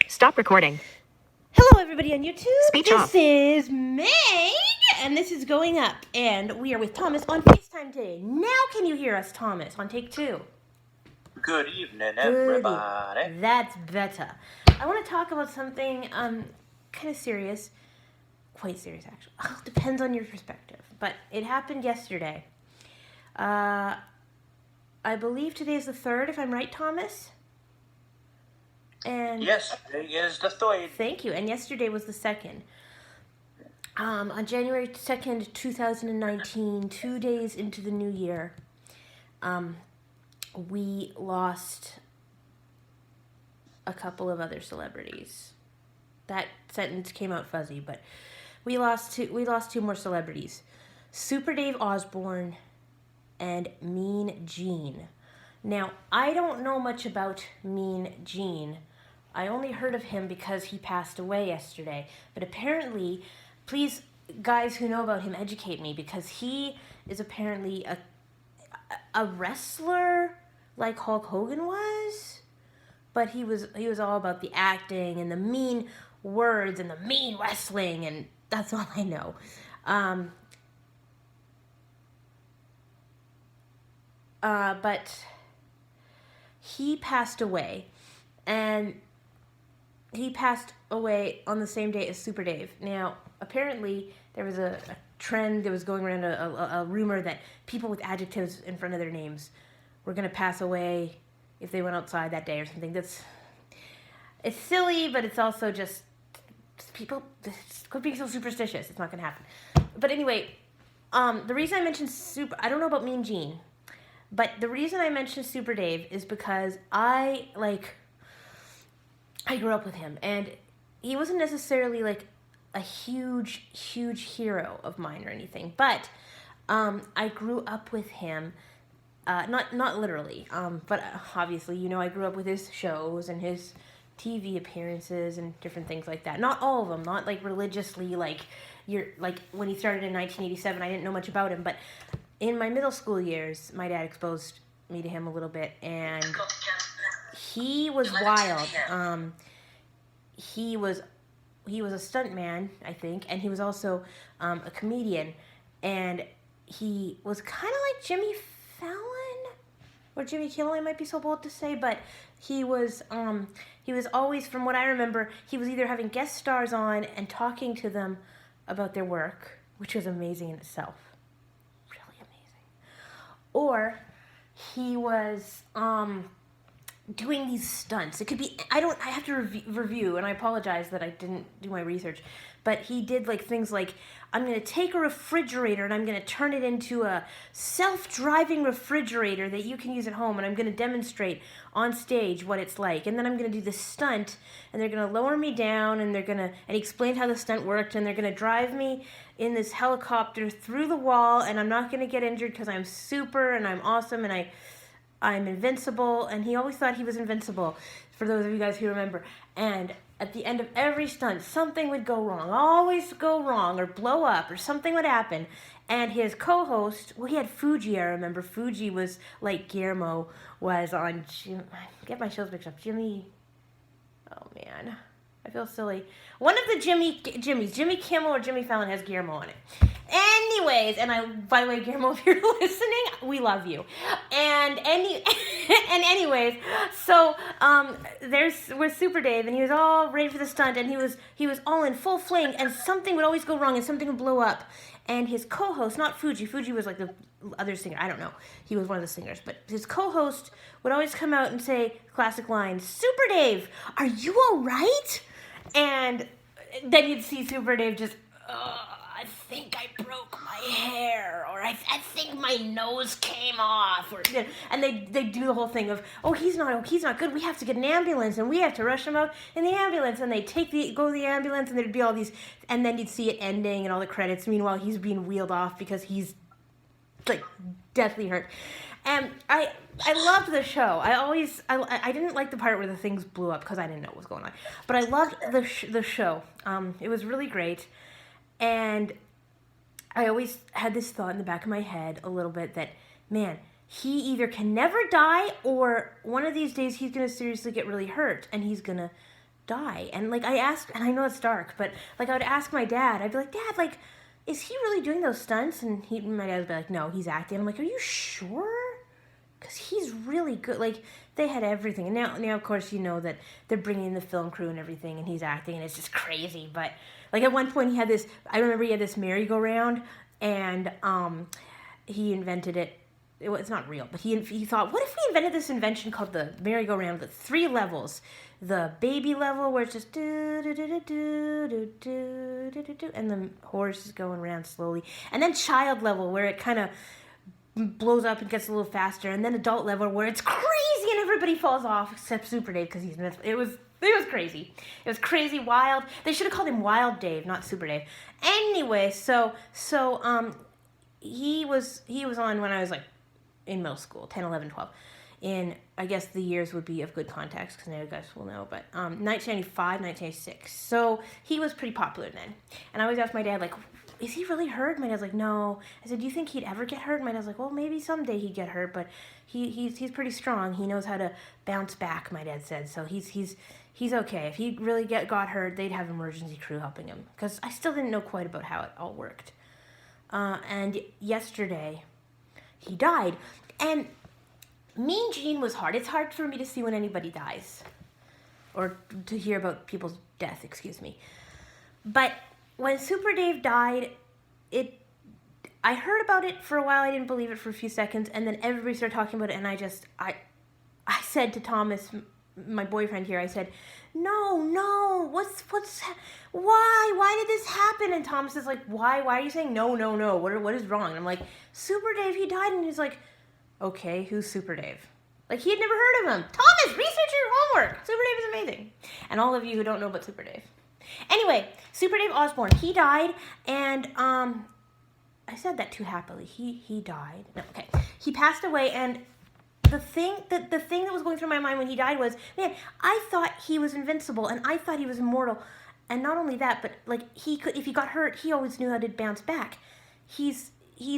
Stop recording. Hello, everybody on YouTube. Speech off. This is Meg, and this is going up, and we are with Thomas on FaceTime today. Now, can you hear us, Thomas, on take 2? Good evening, everybody. That's better. I want to talk about something kind of serious. Quite serious, actually. Depends on your perspective. But it happened yesterday. I believe today is the 3rd, if I'm right, Thomas? And yes, today is the 3rd. Thank you. And yesterday was the 2nd. On January 2nd, 2019, 2 days into the new year, we lost a couple of other celebrities. That sentence came out fuzzy, but we lost two more celebrities. Super Dave Osborne and Mean Gene. Now, I don't know much about Mean Gene. I only heard of him because he passed away yesterday. But apparently, please, guys who know about him, educate me, because he is apparently a wrestler like Hulk Hogan was. But he was all about the acting and the mean words and the mean wrestling, and that's all I know. But he passed away, and he passed away on the same day as Super Dave. Now, apparently, there was a trend that was going around, a rumor that people with adjectives in front of their names were going to pass away if they went outside that day or something. It's silly, but it's also just people could be so superstitious. It's not going to happen. But anyway, the reason I mentioned I don't know about Mean Gene, but the reason I mentioned Super Dave is because I grew up with him, and he wasn't necessarily like a huge hero of mine or anything, but I grew up with him, not literally, but obviously, I grew up with his shows and his TV appearances and different things like that. Not all of them, not like religiously, like when he started in 1987, I didn't know much about him, but in my middle school years, my dad exposed me to him a little bit, and he was wild. He was a stuntman, I think, and he was also a comedian, and he was kind of like Jimmy Fallon or Jimmy Kimmel, I might be so bold to say, but he was always, from what I remember, he was either having guest stars on and talking to them about their work, which was amazing in itself, really amazing, or he was doing these stunts. It could be, I have to review, and I apologize that I didn't do my research, but he did like things like, I'm going to take a refrigerator and I'm going to turn it into a self-driving refrigerator that you can use at home, and I'm going to demonstrate on stage what it's like, and then I'm going to do this stunt, and they're going to lower me down, and and he explained how the stunt worked, and they're going to drive me in this helicopter through the wall, and I'm not going to get injured because I'm super and I'm awesome and I'm invincible. And he always thought he was invincible, for those of you guys who remember. And at the end of every stunt, something would go wrong, always go wrong, or blow up, or something would happen. And his co-host, he had Fuji, I remember. Fuji was like Guillermo was on, I get my shows mixed up, Jimmy, oh man, I feel silly. One of the Jimmys, Jimmy Kimmel or Jimmy Fallon has Guillermo on it. Anyways, and by the way, Guillermo, if you're listening, we love you. And anyways, so we're Super Dave, and he was all ready for the stunt, and he was all in full fling, and something would always go wrong, and something would blow up. And his co-host, not Fuji was like the other singer, I don't know, he was one of the singers, but his co-host would always come out and say classic lines, "Super Dave, are you all right?" And then you'd see Super Dave just, I think I broke my hair, or I think my nose came off, and they do the whole thing of, he's not good, we have to get an ambulance, and we have to rush him out in the ambulance, and they go to the ambulance, and there'd be all these, and then you'd see it ending and all the credits. Meanwhile, he's being wheeled off because he's like deathly hurt. And I loved the show. I didn't like the part where the things blew up because I didn't know what was going on. But I loved the show. It was really great. And I always had this thought in the back of my head a little bit that, man, he either can never die, or one of these days he's going to seriously get really hurt, and he's going to die? And like I asked, and I know it's dark, but like I would ask my dad, I'd be like, Dad, like, is he really doing those stunts? And my dad would be like, no, he's acting. I'm like, are you sure? Because he's really good. Like, they had everything. And now, of course, you know that they're bringing in the film crew and everything, and he's acting, and it's just crazy. But, like, at one point, I remember he had this merry-go-round, and he invented it. It's not real, but he thought, what if we invented this invention called the merry-go-round with 3 levels? The baby level, where it's just do-do-do-do-do-do-do-do, and the horse is going around slowly. And then child level, where it kind of blows up and gets a little faster, and then adult level where it's crazy and everybody falls off except Super Dave because it was crazy. It was crazy, wild. They should have called him Wild Dave, not Super Dave. Anyway, so he was on when I was like in middle school, 10, 11, 12. In, I guess the years would be of good context because now you guys will know, but 1995, 1996. So he was pretty popular then. And I always asked my dad, like, is he really hurt? My dad's like, no. I said, do you think he'd ever get hurt? My dad's like, well, maybe someday he'd get hurt, but he's pretty strong. He knows how to bounce back, my dad said. So he's okay. If he really got hurt, they'd have emergency crew helping him. Because I still didn't know quite about how it all worked. And yesterday, he died. And Mean Gene was hard. It's hard for me to see when anybody dies. Or to hear about people's death, excuse me. But when Super Dave died, I heard about it for a while. I didn't believe it for a few seconds, and then everybody started talking about it, and I said to Thomas, my boyfriend here, I said, no, why did this happen? And Thomas is like, why are you saying no, what is wrong? And I'm like, Super Dave, he died, and he's like, okay, who's Super Dave? Like, he had never heard of him. Thomas, research your homework. Super Dave is amazing. And all of you who don't know about Super Dave. Anyway, Super Dave Osborne, he died, and I said that too happily. He died. No, okay. He passed away, and the thing that was going through my mind when he died was, man, I thought he was invincible, and I thought he was immortal. And not only that, but like if he got hurt, he always knew how to bounce back. He's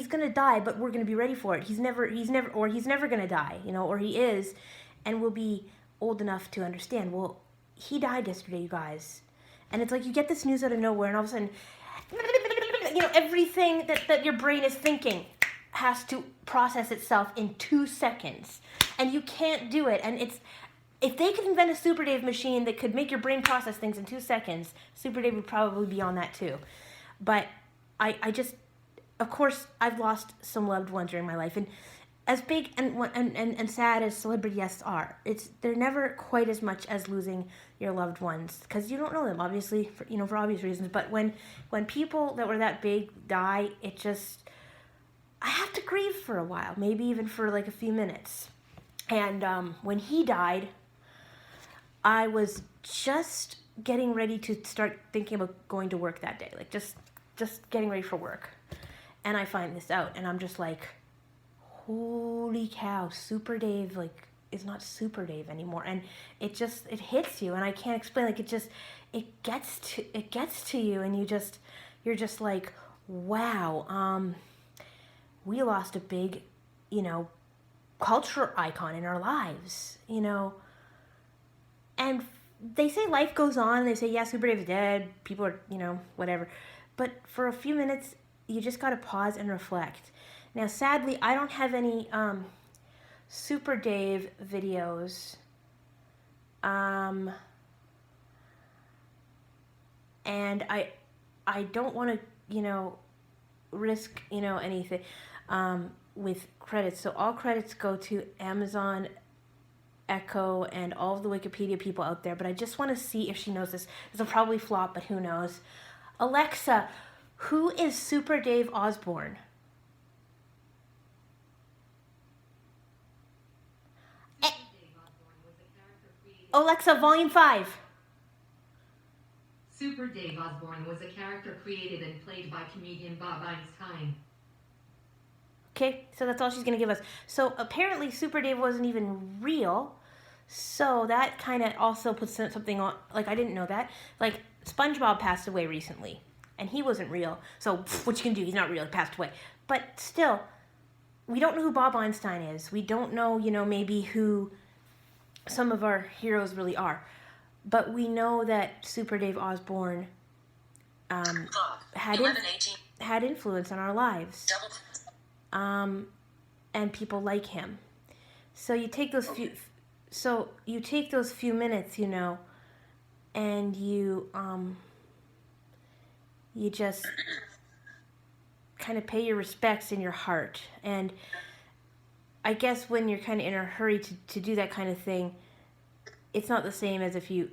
gonna die, but we're gonna be ready for it. He's never gonna die, or he is, and we'll be old enough to understand. Well, he died yesterday, you guys. And it's like you get this news out of nowhere, and all of a sudden, everything that your brain is thinking has to process itself in 2 seconds. And you can't do it. And if they could invent a Super Dave machine that could make your brain process things in 2 seconds, Super Dave would probably be on that too. But I just, of course, I've lost some loved ones during my life. And as big and sad as celebrity deaths are, they're never quite as much as losing your loved ones, because you don't know them, obviously, for obvious reasons. But when people that were that big die, I have to grieve for a while, maybe even for like a few minutes. And when he died, I was just getting ready to start thinking about going to work that day, like just getting ready for work. And I find this out, and I'm just like, holy cow, Super Dave, like, is not Super Dave anymore. And it hits you, and I can't explain, like, it gets to you, and you're just like, wow, we lost a big, culture icon in our lives, and they say life goes on, and they say, yeah, Super Dave's dead, people are, whatever, but for a few minutes, you just gotta pause and reflect. Now, sadly, I don't have any Super Dave videos. And I don't want to, risk, anything with credits. So all credits go to Amazon Echo and all of the Wikipedia people out there. But I just want to see if she knows this. This will probably flop, but who knows. Alexa, who is Super Dave Osborne? Alexa, volume 5. Super Dave Osborne was a character created and played by comedian Bob Einstein. Okay, so that's all she's going to give us. So apparently Super Dave wasn't even real. So that kind of also puts something on, like, I didn't know that. Like, SpongeBob passed away recently, and he wasn't real. So what you can do, he's not real, he passed away. But still, we don't know who Bob Einstein is. We don't know, maybe who some of our heroes really are. but we know that Super Dave Osborne had influence on our lives, and people like him. So you take those few minutes, and you just kind of pay your respects in your heart. And I guess when you're kind of in a hurry to do that kind of thing, it's not the same as if you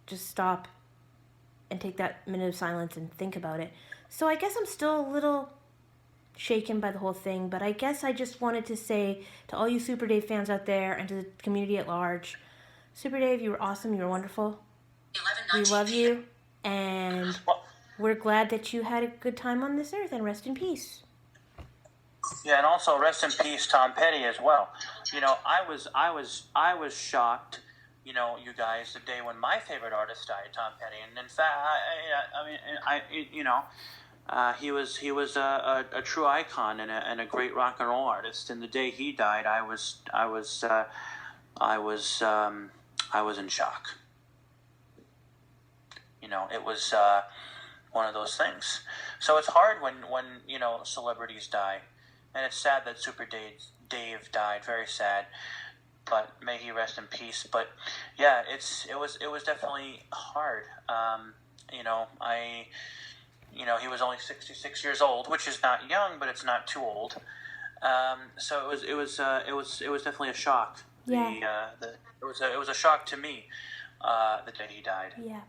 just stop and take that minute of silence and think about it. So I guess I'm still a little shaken by the whole thing, but I guess I just wanted to say to all you Super Dave fans out there and to the community at large, Super Dave, you were awesome, you were wonderful. We love you, and we're glad that you had a good time on this earth, and rest in peace. Yeah, and also rest in peace, Tom Petty, as well. I was shocked, you guys, the day when my favorite artist died, Tom Petty, and in fact, he was a true icon and a great rock and roll artist. And the day he died, I was in shock. It was one of those things. So it's hard when celebrities die, and it's sad that Super Dave died. Very sad. But may he rest in peace. But yeah, it was definitely hard. He was only 66 years old, which is not young, but it's not too old. So it was definitely a shock. Yeah. It was a shock to me the day he died. Yeah.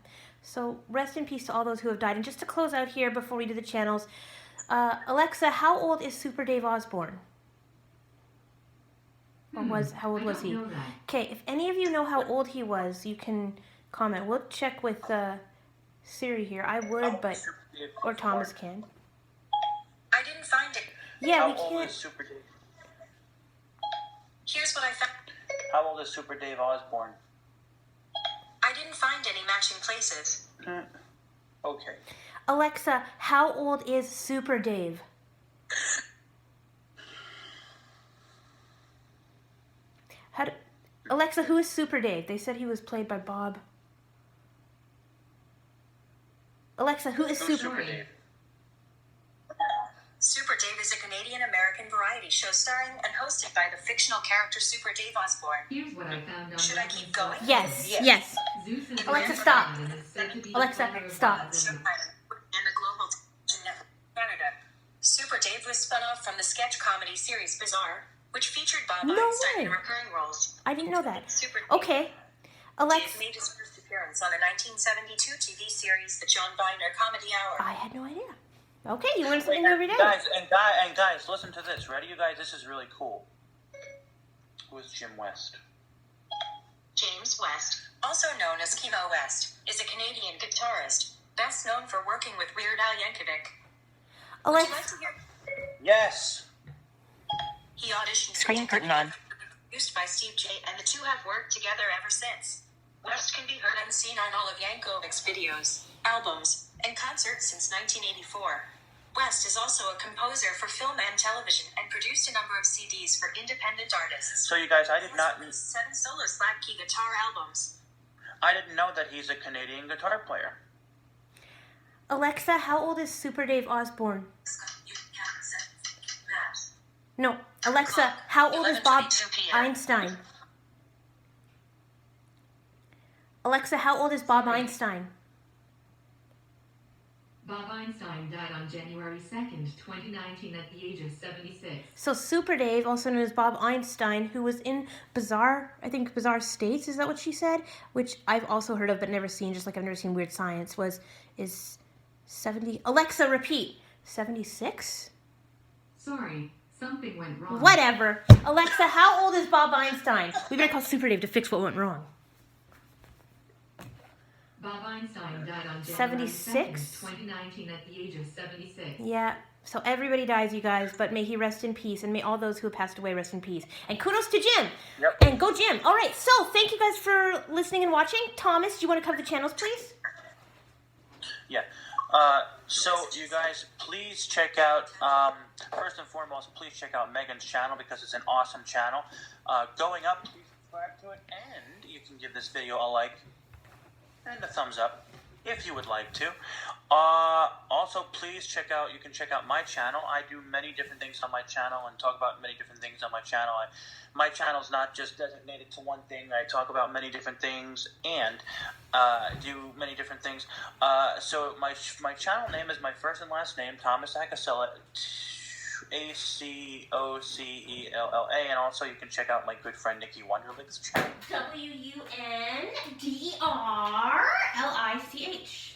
So rest in peace to all those who have died. And just to close out here before we do the channels, Alexa, how old is Super Dave Osborne? Or how old was he? Okay, if any of you know how old he was, you can comment. We'll check with Siri here. I would, but or Thomas can. I didn't find it. Yeah, we How old can't. is Super Dave? Here's what I found. How old is Super Dave Osborne? I didn't find any matching places. Okay. Alexa, how old is Super Dave? Alexa, who is Super Dave? They said he was played by Bob. Alexa, who is Super Dave? Super Dave is a Canadian-American variety show starring and hosted by the fictional character Super Dave Osborne. Here's what I found on Should I keep going? Yes. Zeus is Alexa, a stop. and is said to be the Alexa, father of stop. gods and- And the Global Television Network Canada. Super Dave was spun off from the sketch comedy series Bizarre, which featured Bob No Einstein way. in recurring roles. I didn't know that. Super Dave Okay. Alexa, Dave made his first appearance on the 1972 TV series The John Viner Comedy Hour. I had no idea. Okay, you learn something every day. Guys, listen to this. Ready, you guys? This is really cool. Who is Jim West? James West, also known as Chemo West, is a Canadian guitarist, best known for working with Weird Al Yankovic. Would you like Alexa, to hear? Yes. He auditioned. Screen curtain on. Produced by Steve J, and the two have worked together ever since. West can be heard and seen on all of Yankovic's videos, albums, and concerts since 1984. West is also a composer for film and television and produced a number of CDs for independent artists. So you guys, I He did has not. released 7 solo slack key guitar albums. I didn't know that he's a Canadian guitar player. Alexa, how old is Super Dave Osborne? You can count 7 that. No. Alexa, how old is Bob 11:22 p.m. Einstein? Alexa, how old is Bob Einstein? Bob Einstein died on January 2nd, 2019 at the age of 76. So Super Dave, also known as Bob Einstein, who was in Bizarre States, is that what she said? Which I've also heard of but never seen, just like I've never seen Weird Science, is 70... Alexa, repeat. 76? Sorry, something went wrong. Whatever. Alexa, how old is Bob Einstein? We better call Super Dave to fix what went wrong. Bob Einstein died on January 76? 2nd, 2019 at the age of 76. Yeah, so everybody dies, you guys, but may he rest in peace, and may all those who have passed away rest in peace. And kudos to Jim. Yep. And go Jim. All right, so thank you guys for listening and watching. Thomas, do you want to cover the channels, please? Yeah. So you guys, please check out. First and foremost, please check out Megan's channel because it's an awesome channel. Going up, please subscribe to it, and you can give this video a like and a thumbs up if you would like to. Also, please you can check out my channel. I do many different things on my channel and talk about many different things on my channel. My channel is not just designated to one thing. I talk about many different things and do many different things. So my channel name is my first and last name, Thomas Acocella, Acocella, and also you can check out my good friend Nikki Wonderlich's channel. Wundrlich.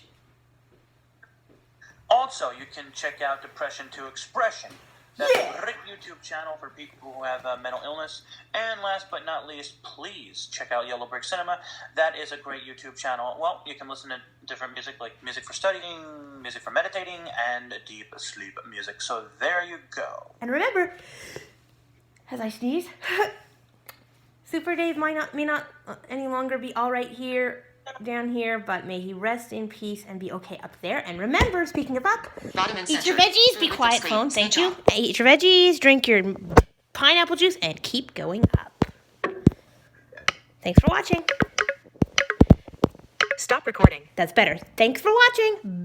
Also, you can check out Depression to Expression. That's a great YouTube channel for people who have mental illness. And last but not least, please check out Yellow Brick Cinema. That is a great YouTube channel. Well, you can listen to different music, like music for studying, music for meditating, and deep sleep music. So there you go. And remember, as I sneeze, Super Dave may not any longer be all right here, down here, but may he rest in peace and be okay up there. And remember, speaking of up, eat your veggies, be quiet, phone, thank you. Eat your veggies, drink your pineapple juice, and keep going up. Thanks for watching. Stop recording. That's better. Thanks for watching.